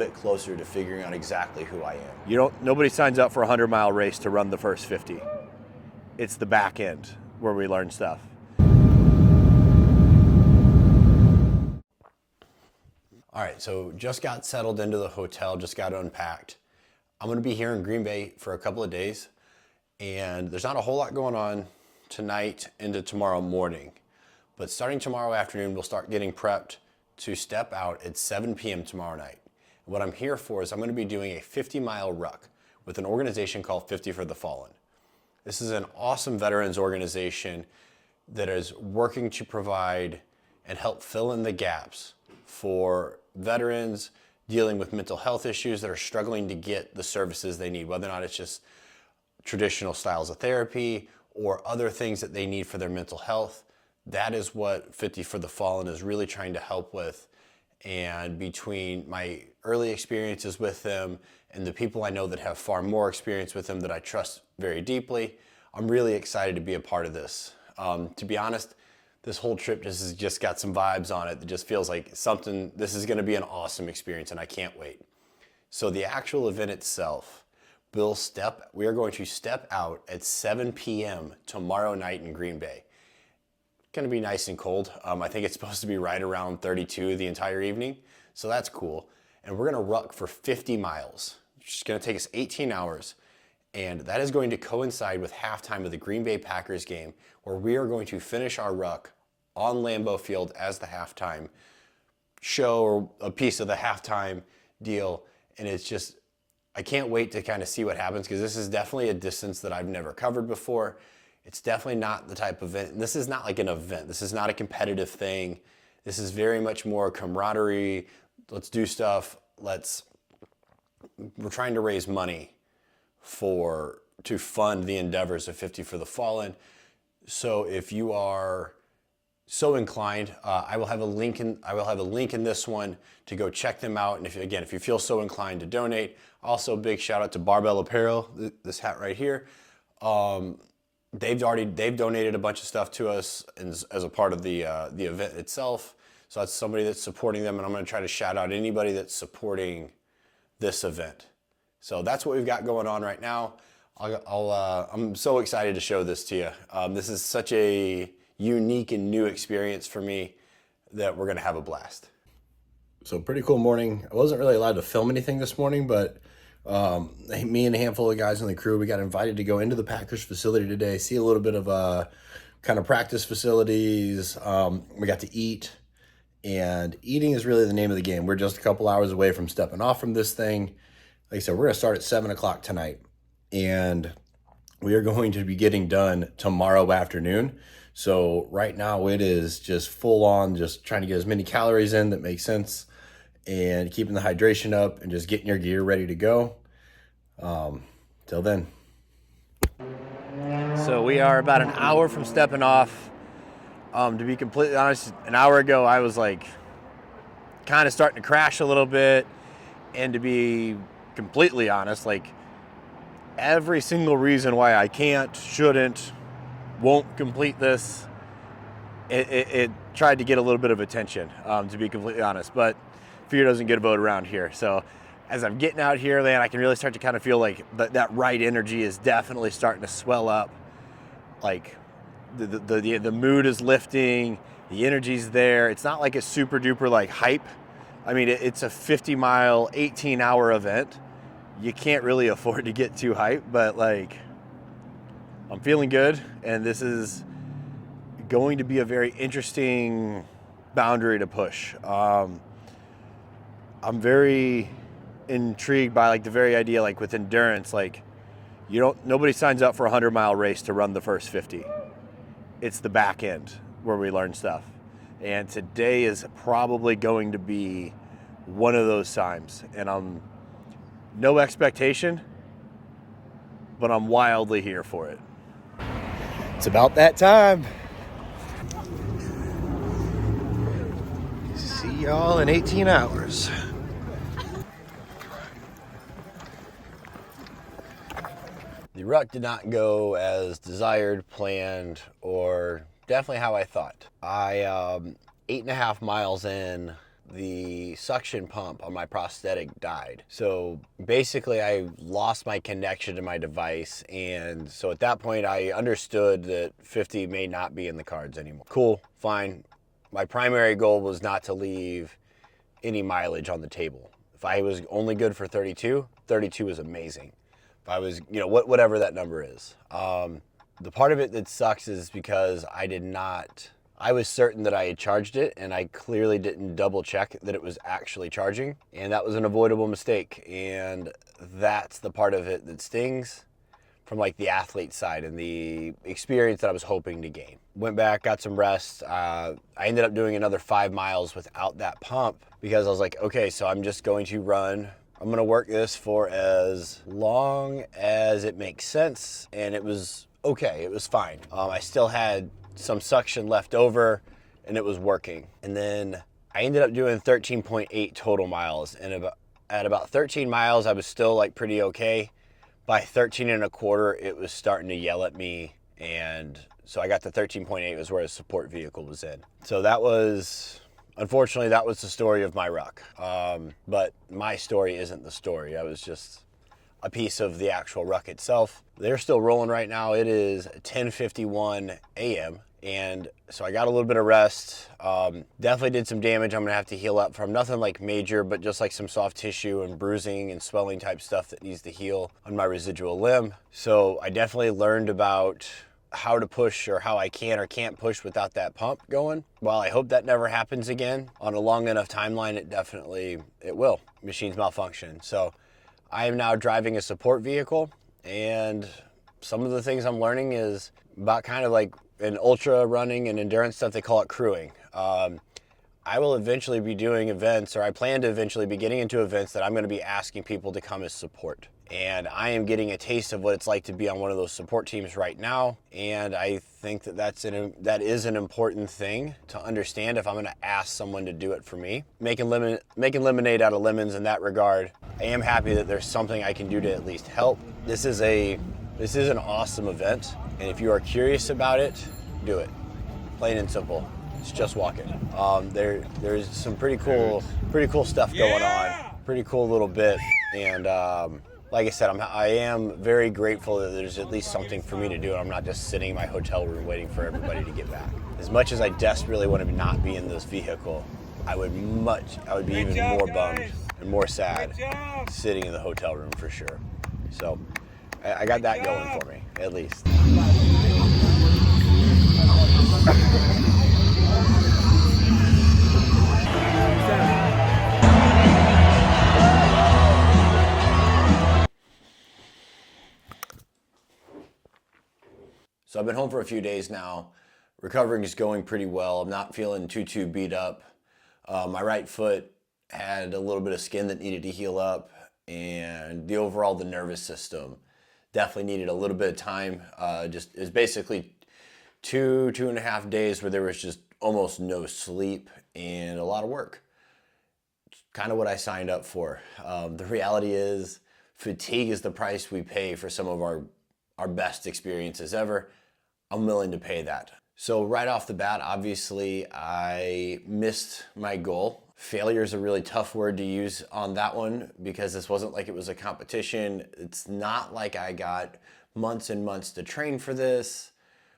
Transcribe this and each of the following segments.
bit closer to figuring out exactly who I am. Nobody signs up for a 100-mile race to run the first 50. It's the back end where we learn stuff. All right, so just got settled into the hotel, just got unpacked. I'm gonna be here in Green Bay for a couple of days, and there's not a whole lot going on tonight into tomorrow morning. But starting tomorrow afternoon, we'll start getting prepped to step out at 7 p.m. tomorrow night. What I'm here for is I'm gonna be doing a 50-mile ruck with an organization called 50 for the Fallen. This is an awesome veterans organization that is working to provide and help fill in the gaps for veterans dealing with mental health issues that are struggling to get the services they need, whether or not it's just traditional styles of therapy or other things that they need for their mental health. That is what 50 for the Fallen is really trying to help with. And between my early experiences with them and the people I know that have far more experience with them that I trust very deeply, I'm really excited to be a part of this. To be honest, this whole trip just got some vibes on it that just feels like something, this is gonna be an awesome experience and I can't wait. So the actual event itself, we are going to step out at 7 p.m. tomorrow night in Green Bay. Gonna be nice and cold. I think it's supposed to be right around 32 the entire evening, so that's cool. And we're gonna ruck for 50 miles. It's gonna take us 18 hours. And that is going to coincide with halftime of the Green Bay Packers game, where we are going to finish our ruck on Lambeau Field as the halftime show or a piece of the halftime deal. And it's just, I can't wait to kind of see what happens, because this is definitely a distance that I've never covered before. It's definitely not the type of event, and this is not like an event. This is not a competitive thing. This is very much more camaraderie. Let's do stuff. We're trying to raise money to fund the endeavors of 50 for the Fallen. So if you are so inclined, I will have a link in this one to go check them out. And if you feel so inclined to donate, also big shout out to Barbell Apparel, this hat right here. They've donated a bunch of stuff to us as a part of the event itself. So that's somebody that's supporting them, and I'm going to try to shout out anybody that's supporting this event. So that's what we've got going on right now. I'm so excited to show this to you. This is such a unique and new experience for me that we're gonna have a blast. So pretty cool morning. I wasn't really allowed to film anything this morning, but me and a handful of guys on the crew, we got invited to go into the Packers facility today, see a little bit of kind of practice facilities. We got to eat, and eating is really the name of the game. We're just a couple hours away from stepping off from this thing. Like I said, we're gonna start at 7 o'clock tonight, and we are going to be getting done tomorrow afternoon. So right now it is just full on, just trying to get as many calories in that make sense and keeping the hydration up and just getting your gear ready to go. Till then. So we are about an hour from stepping off. To be completely honest, an hour ago I was like kind of starting to crash a little bit, and to be completely honest, like every single reason why I can't, shouldn't, won't complete this, it tried to get a little bit of attention, to be completely honest, but fear doesn't get a vote around here. So as I'm getting out here, man, I can really start to kind of feel like that right energy is definitely starting to swell up. Like the mood is lifting, the energy's there. It's not like a super duper like hype. I mean, it's a 50-mile, 18-hour event. You can't really afford to get too hyped, but like, I'm feeling good, and this is going to be a very interesting boundary to push. I'm very intrigued by like the very idea, like with endurance, like nobody signs up for a 100-mile race to run the first 50. It's the back end where we learn stuff. And today is probably going to be one of those times. And I'm no expectation, but I'm wildly here for it. It's about that time. See y'all in 18 hours. The ruck did not go as desired, planned, or definitely how I thought. 8.5 miles in, the suction pump on my prosthetic died. So basically I lost my connection to my device, and so at that point I understood that 50 may not be in the cards anymore. Cool, fine. My primary goal was not to leave any mileage on the table. If I was only good for 32, 32 is amazing. If I was, whatever that number is. The part of it that sucks is because I was certain that I had charged it, and I clearly didn't double check that it was actually charging, and that was an avoidable mistake. And that's the part of it that stings from like the athlete side and the experience that I was hoping to gain. Went back, got some rest. I ended up doing another 5 miles without that pump because I was like, okay, so I'm just going to run. I'm going to work this for as long as it makes sense. And it was okay. It was fine. I still had some suction left over and it was working. And then I ended up doing 13.8 total miles. And at about 13 miles, I was still like pretty okay. By 13 and a quarter, it was starting to yell at me. And so I got to 13.8 was where a support vehicle was in. So unfortunately, that was the story of my ruck. But my story isn't the story. I was just a piece of the actual ruck itself. They're still rolling right now. It is 10:51 a.m. And so I got a little bit of rest. Definitely did some damage I'm gonna have to heal up from. Nothing like major, but just like some soft tissue and bruising and swelling type stuff that needs to heal on my residual limb. So I definitely learned about how to push or how I can or can't push without that pump going. While I hope that never happens again, on a long enough timeline, it will. Machines malfunction. So I am now driving a support vehicle, and some of the things I'm learning is about kind of like in ultra running and endurance stuff, they call it crewing. I will eventually be doing events, or I plan to eventually be getting into events that I'm going to be asking people to come as support. And I am getting a taste of what it's like to be on one of those support teams right now. And I think that is an important thing to understand if I'm going to ask someone to do it for me. Making lemonade out of lemons in that regard. I am happy that there's something I can do to at least help. This is an awesome event. And if you are curious about it, do it. Plain and simple. It's just walking. There's some pretty cool stuff going on. Pretty cool little bit. And like I said, I am very grateful that there's at least something for me to do, and I'm not just sitting in my hotel room waiting for everybody to get back. As much as I desperately want to not be in this vehicle, I would be even more bummed and more sad sitting in the hotel room for sure. So I got that going for me, at least. So I've been home for a few days now. Recovering is going pretty well. I'm not feeling too beat up. My right foot had a little bit of skin that needed to heal up, and the nervous system definitely needed a little bit of time. It's basically 2.5 days where there was just almost no sleep and a lot of work. It's kind of what I signed up for. The reality is fatigue is the price we pay for some of our best experiences ever. I'm willing to pay that. So right off the bat, obviously, I missed my goal. Failure is a really tough word to use on that one because this wasn't like it was a competition. It's not like I got months and months to train for this,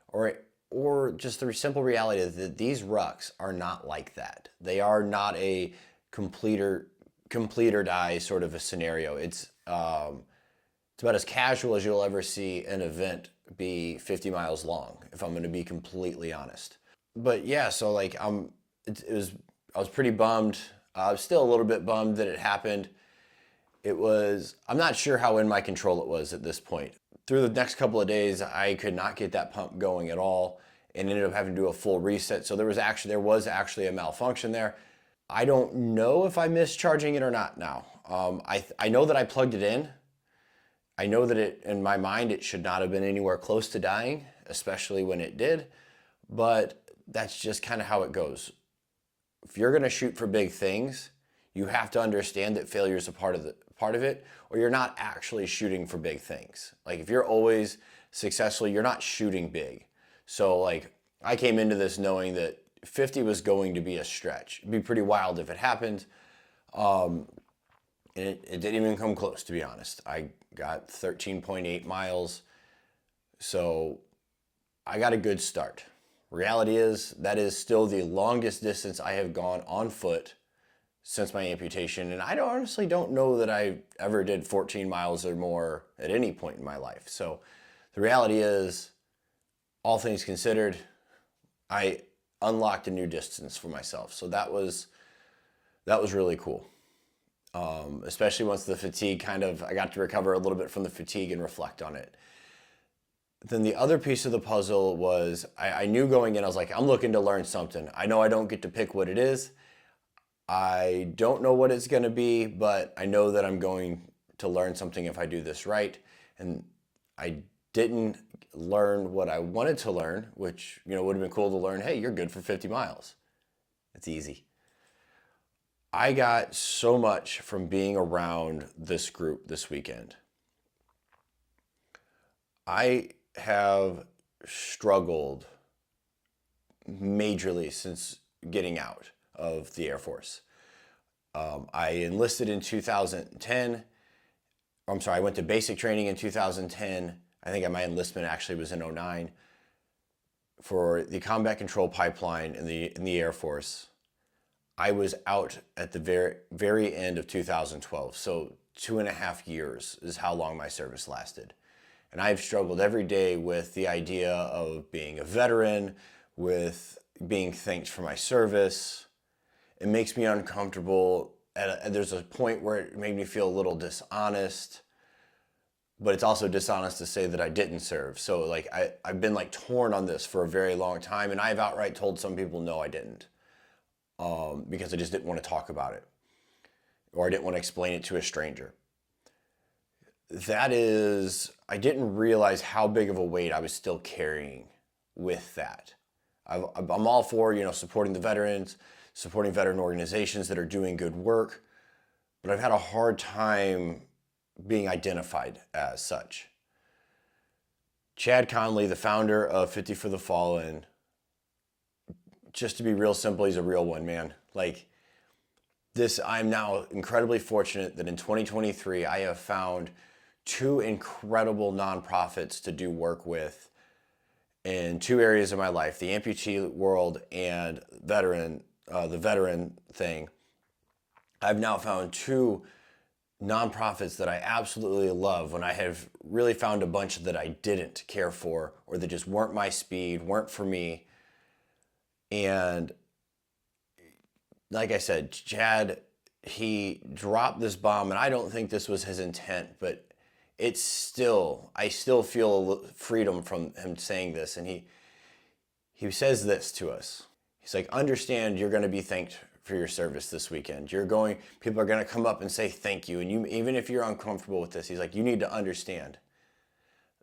or just the simple reality is that these rucks are not like that. They are not a complete or die sort of a scenario. It's about as casual as you'll ever see an event be 50 miles long, if I'm going to be completely honest. But yeah, so like I was pretty bummed. I was still a little bit bummed that it happened. I'm not sure how in my control it was at this point. Through the next couple of days, I could not get that pump going at all and ended up having to do a full reset. So there was actually a malfunction there. I don't know if I missed charging it or not now. I know that I plugged it in. I know that in my mind, it should not have been anywhere close to dying, especially when it did, but that's just kind of how it goes. If you're going to shoot for big things, you have to understand that failure is a part of it, or you're not actually shooting for big things. Like if you're always successful, you're not shooting big. So like I came into this knowing that 50 was going to be a stretch. It'd be pretty wild if it happened. And it didn't even come close, to be honest. I got 13.8 miles, so I got a good start. Reality is, that is still the longest distance I have gone on foot since my amputation, and I honestly don't know that I ever did 14 miles or more at any point in my life. So the reality is, all things considered, I unlocked a new distance for myself. So that was really cool. Especially once the fatigue I got to recover a little bit from the fatigue and reflect on it. Then the other piece of the puzzle was, I knew going in, I was like, I'm looking to learn something. I know I don't get to pick what it is. I don't know what it's going to be, but I know that I'm going to learn something if I do this right. And I didn't learn what I wanted to learn, which, would have been cool to learn, hey, you're good for 50 miles. It's easy. I got so much from being around this group this weekend. I have struggled majorly since getting out of the Air Force. I enlisted in 2010. I'm sorry, I went to basic training in 2010. I think my enlistment actually was in 2009 for the combat control pipeline in the Air Force. I was out at the very end of 2012, so 2.5 years is how long my service lasted. And I've struggled every day with the idea of being a veteran, with being thanked for my service. It makes me uncomfortable. There's a point where it made me feel a little dishonest, but it's also dishonest to say that I didn't serve. So I've been torn on this for a very long time, and I've outright told some people, no, I didn't. Because I just didn't want to talk about it, or I didn't want to explain it to a stranger. I didn't realize how big of a weight I was still carrying with that. I'm all for, supporting the veterans, supporting veteran organizations that are doing good work, but I've had a hard time being identified as such. Chad Conley, the founder of 50 for the Fallen, just to be real simple, he's a real one, man. I'm now incredibly fortunate that in 2023, I have found 2 incredible nonprofits to do work with in 2 areas of my life, the amputee world and the veteran thing. I've now found 2 nonprofits that I absolutely love when I have really found a bunch that I didn't care for, or that just weren't my speed, weren't for me. And like I said, Chad, he dropped this bomb, and I don't think this was his intent, but I still feel freedom from him saying this. And he says this to us. He's like, understand you're going to be thanked for your service this weekend. People are going to come up and say thank you. And even if you're uncomfortable with this, he's like, you need to understand.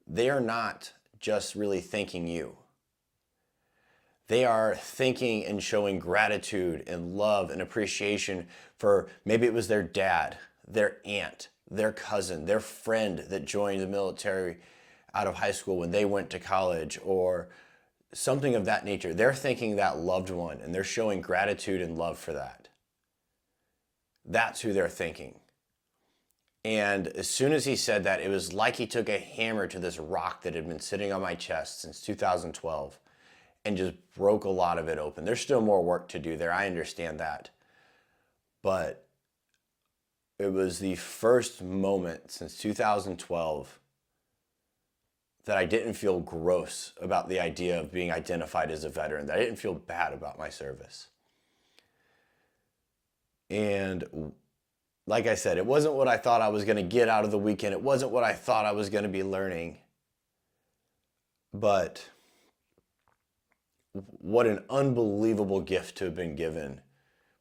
They are not just really thanking you. They are thanking and showing gratitude and love and appreciation for, maybe it was their dad, their aunt, their cousin, their friend that joined the military out of high school when they went to college, or something of that nature. They're thanking that loved one, and they're showing gratitude and love for that. That's who they're thanking. And as soon as he said that, it was like he took a hammer to this rock that had been sitting on my chest since 2012. And just broke a lot of it open. There's still more work to do there. I understand that. But it was the first moment since 2012 that I didn't feel gross about the idea of being identified as a veteran, that I didn't feel bad about my service. And like I said, it wasn't what I thought I was going to get out of the weekend. It wasn't what I thought I was going to be learning. But what an unbelievable gift to have been given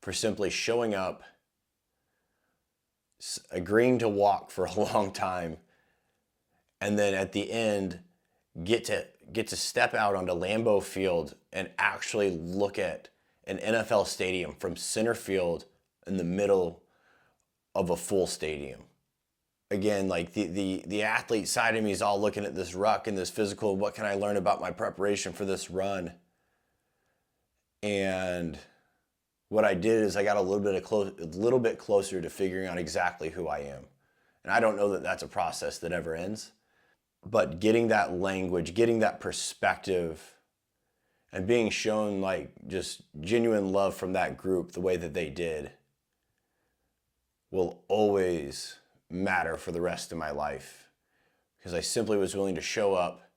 for simply showing up, agreeing to walk for a long time, and then at the end get to step out onto Lambeau Field and actually look at an NFL stadium from center field in the middle of a full stadium. Again, the athlete side of me is all looking at this ruck and this physical, what can I learn about my preparation for this run? And what I did is I got a little bit closer to figuring out exactly who I am. And I don't know that that's a process that ever ends, but getting that language, getting that perspective, and being shown like just genuine love from that group the way that they did will always matter for the rest of my life, because I simply was willing to show up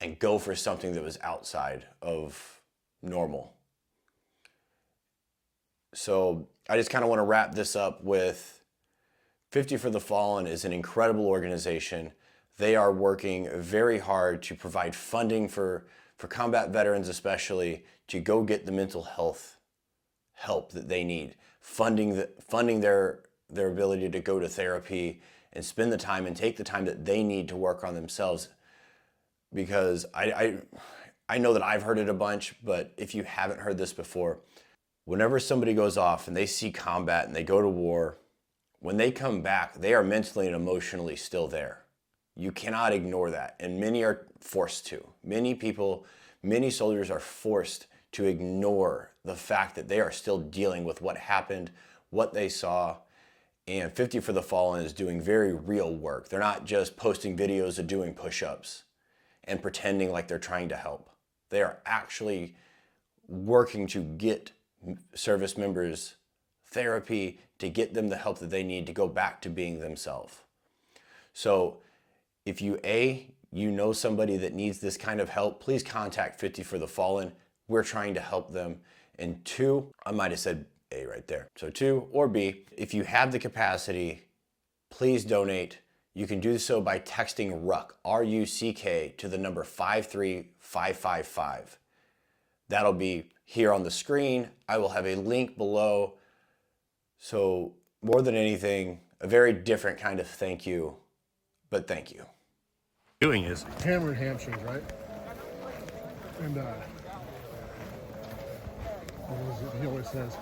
and go for something that was outside of normal. So I just kind of want to wrap this up with 50 for the Fallen is an incredible organization. They are working very hard to provide funding for combat veterans, especially to go get the mental health help that they need, funding their ability to go to therapy and spend the time and take the time that they need to work on themselves. Because I know that I've heard it a bunch, but if you haven't heard this before, whenever somebody goes off and they see combat and they go to war, when they come back, they are mentally and emotionally still there. You cannot ignore that. And many are forced to. Many soldiers are forced to ignore the fact that they are still dealing with what happened, what they saw. And 50 for the Fallen is doing very real work. They're not just posting videos of doing push-ups and pretending like they're trying to help. They are actually working to get service members therapy, to get them the help that they need to go back to being themselves. So if you know somebody that needs this kind of help, please contact 50 for the Fallen. We're trying to help them. And 2, I might have said A right there. So 2 or B, if you have the capacity, please donate. You can do so by texting RUCK, R-U-C-K, to the number 53555. That'll be here on the screen. I will have a link below. So more than anything, a very different kind of thank you, but thank you. Doing is hammer and hamstrings, right? And what was it he always says?